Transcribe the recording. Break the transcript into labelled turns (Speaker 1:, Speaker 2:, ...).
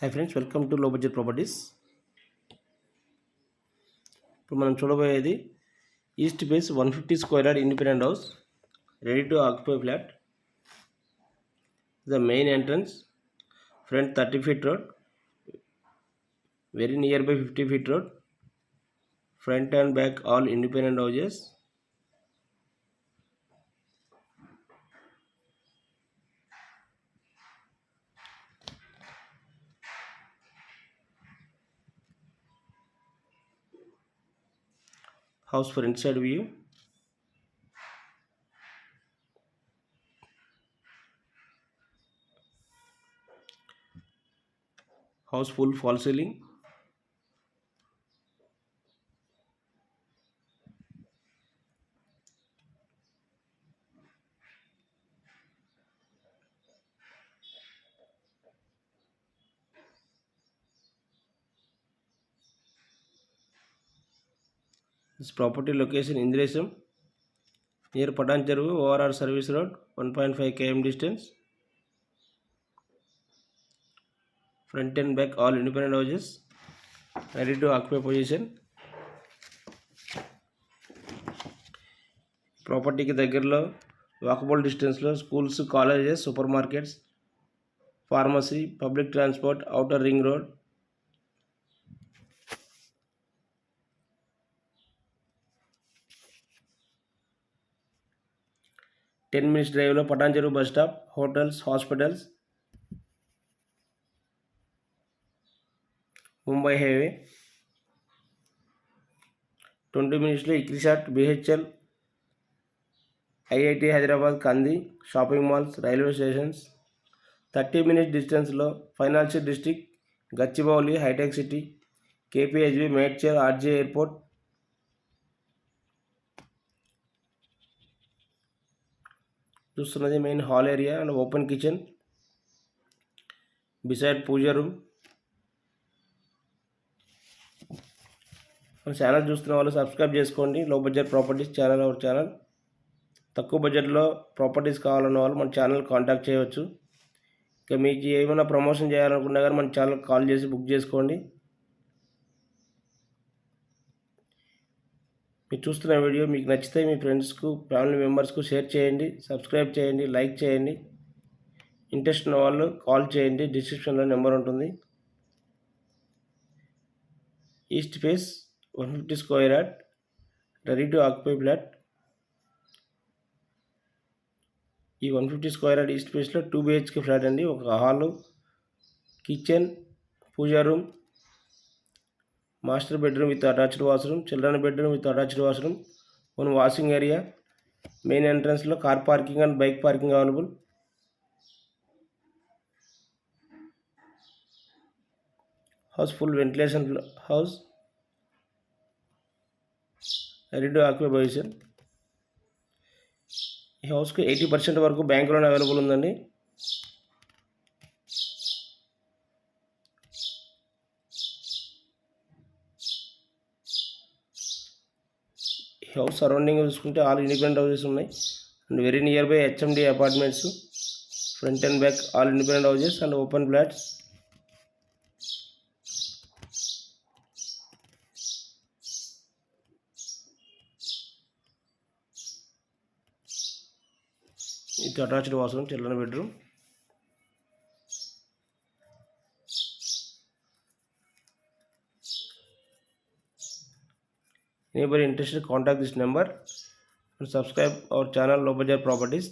Speaker 1: Hi friends, welcome to Low Budget Properties. ఇప్పుడు మనం చూడబోయేది east face 150 square yard independent house, ready to occupy flat. The main entrance, front 30 feet road, very nearby 50 feet road, front and back all independent houses. House for inside view. House full fall ceiling. This property location Indresam, near Patancheru ORR Service Road, 1.5 km distance. Front and back all independent houses, ready to occupy position. ప్రాపర్టీకి దగ్గరలో walkable డిస్టెన్స్లో schools, colleges, super markets, pharmacy, public transport, outer ring road. Ten minutes డ్రైవ్లో Patancheru bus stop, hotels, hospitals, Mumbai highway. 20 minutesలో ICRISAT, BHEL, IIT Hyderabad, Kandi, shopping malls, railway stations. 30 minutes డిస్టెన్స్లో financial district, Gachibowli, hitech city, KPHB, Medchal, RJ airport. చూస్తున్నది main hall area and open kitchen, beside pooja room. మన channel చూస్తున్న వాళ్ళు subscribe చేసుకోండి. Low budget properties channel our channel. తక్కువ బడ్జెట్లో properties కావాలన్న వాళ్ళు మన ఛానల్ కాంటాక్ట్ చేయవచ్చు. ఇక మీకు ఏమైనా ప్రమోషన్ చేయాలనుకున్నా కానీ మన ఛానల్ కాల్ చేసి బుక్ చేసుకోండి. మీరు చూస్తున్న వీడియో మీకు నచ్చితే మీ ఫ్రెండ్స్కు, ఫ్యామిలీ మెంబర్స్కు షేర్ చేయండి, సబ్స్క్రైబ్ చేయండి, లైక్ చేయండి. ఇంట్రెస్ట్ ఉన్న వాళ్ళు కాల్ చేయండి, డిస్క్రిప్షన్లో నెంబర్ ఉంటుంది. East face 150 square yard, ready to occupy flat. ఈ 150 స్క్వేర్ యార్డ్ ఈస్ట్ ఫేస్లో 2 BHK ఫ్లాట్ అండి. ఒక hall, kitchen, pooja room, master bedroom with attached washroom, children bedroom with attached washroom, one washing area. Main ఎంట్రన్స్లో car parking and bike parking available. House full ventilation house, ready to occupy position. ఈ హౌస్కి 80% వరకు bank loan available ఉందండి. ఈ house surrounding చూసుకుంటే all independent houses ఉన్నాయి and very near by HMD apartments. Front and back all independent houses and open flats. ఇది attached washroom, children bedroom. Anybody interested, contact this number and subscribe our channel Low Budget Properties.